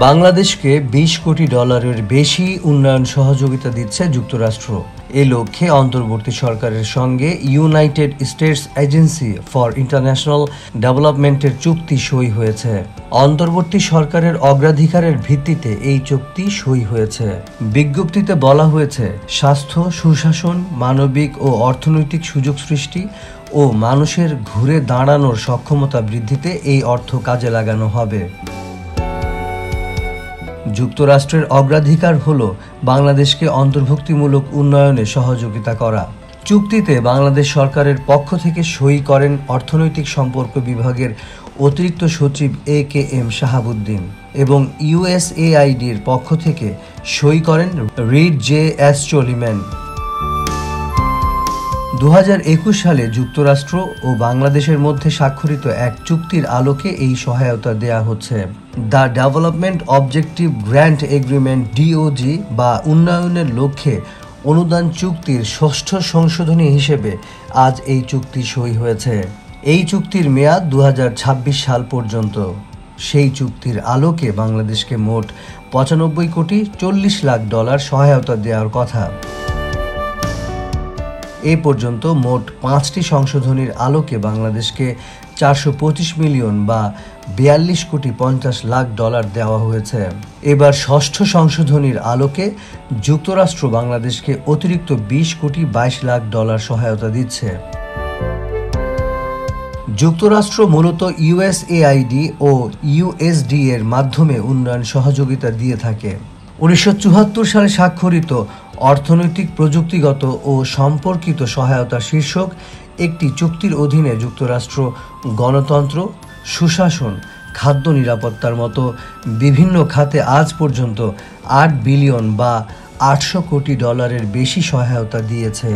বাংলাদেশকে ২০ কোটি ডলারের বেশি উন্নয়ন সহযোগিতা দিচ্ছে যুক্তরাষ্ট্র। এ লক্ষ্যে অন্তর্বর্তী সরকারের সঙ্গে United states agency for international ডেভেলপমেন্টের চুক্তি সই হয়েছে। অন্তর্বর্তী সরকারের অগ্রাধিকারের ভিত্তিতে এই চুক্তি সই হয়েছে। বিজ্ঞপ্তিতে বলা হয়েছে, স্বাস্থ্য, সুশাসন, মানবিক ও অর্থনৈতিক সুযোগ সৃষ্টি ও মানুষের ঘুরে দাঁড়ানোর সক্ষমতা বৃদ্ধিতে এই অর্থ কাজে লাগানো হবে। যুক্তরাষ্ট্রের অগ্রাধিকার হল বাংলাদেশকে অন্তর্ভুক্তিমূলক উন্নয়নে সহযোগিতা করা। চুক্তিতে বাংলাদেশ সরকারের পক্ষ থেকে সই করেন অর্থনৈতিক সম্পর্ক বিভাগের অতিরিক্ত সচিব AKM শাহাবুদ্দিন এবং USAIDর পক্ষ থেকে সই করেন রিড JS চলিম্যান। ২০২১ সালে যুক্তরাষ্ট্র ও বাংলাদেশের মধ্যে স্বাক্ষরিত এক চুক্তির আলোকে এই সহায়তা দেয়া হচ্ছে। The development objective grant agreement DOG বা উন্নয়নের লক্ষ্যে অনুদান চুক্তির ষষ্ঠ সংশোধনী হিসেবে আজ এই চুক্তি সই হয়েছে। এই চুক্তির মেয়াদ ২০২৬ সাল পর্যন্ত। সেই চুক্তির আলোকে বাংলাদেশকে মোট ৯৫ কোটি ৪০ লাখ ডলার সহায়তা দেওয়ার কথা। এ পর্যন্ত মোট ৫টি সংশোধনীর আলোকে বাংলাদেশকে ৪২৫ মিলিয়ন বা ৪২ কোটি ৫০ লাখ ডলার দেওয়া হয়েছে। এবার ষষ্ঠ সংশোধনীর আলোকে যুক্তরাষ্ট্র বাংলাদেশকে অতিরিক্ত ২০ কোটি ২২ লাখ ডলার সহায়তা দিচ্ছে। যুক্তরাষ্ট্র মূলত USAID ও USD এর মাধ্যমে উন্নয়ন সহযোগিতা দিয়ে থাকে। ১৯৭৪ সালে স্বাক্ষরিত অর্থনৈতিক, প্রযুক্তিগত ও সম্পর্কিত সহায়তা শীর্ষক একটি চুক্তির অধীনে যুক্তরাষ্ট্র গণতন্ত্র, সুশাসন, খাদ্য নিরাপত্তার মতো বিভিন্ন খাতে আজ পর্যন্ত ৮ বিলিয়ন বা ৮০০ কোটি ডলারের বেশি সহায়তা দিয়েছে।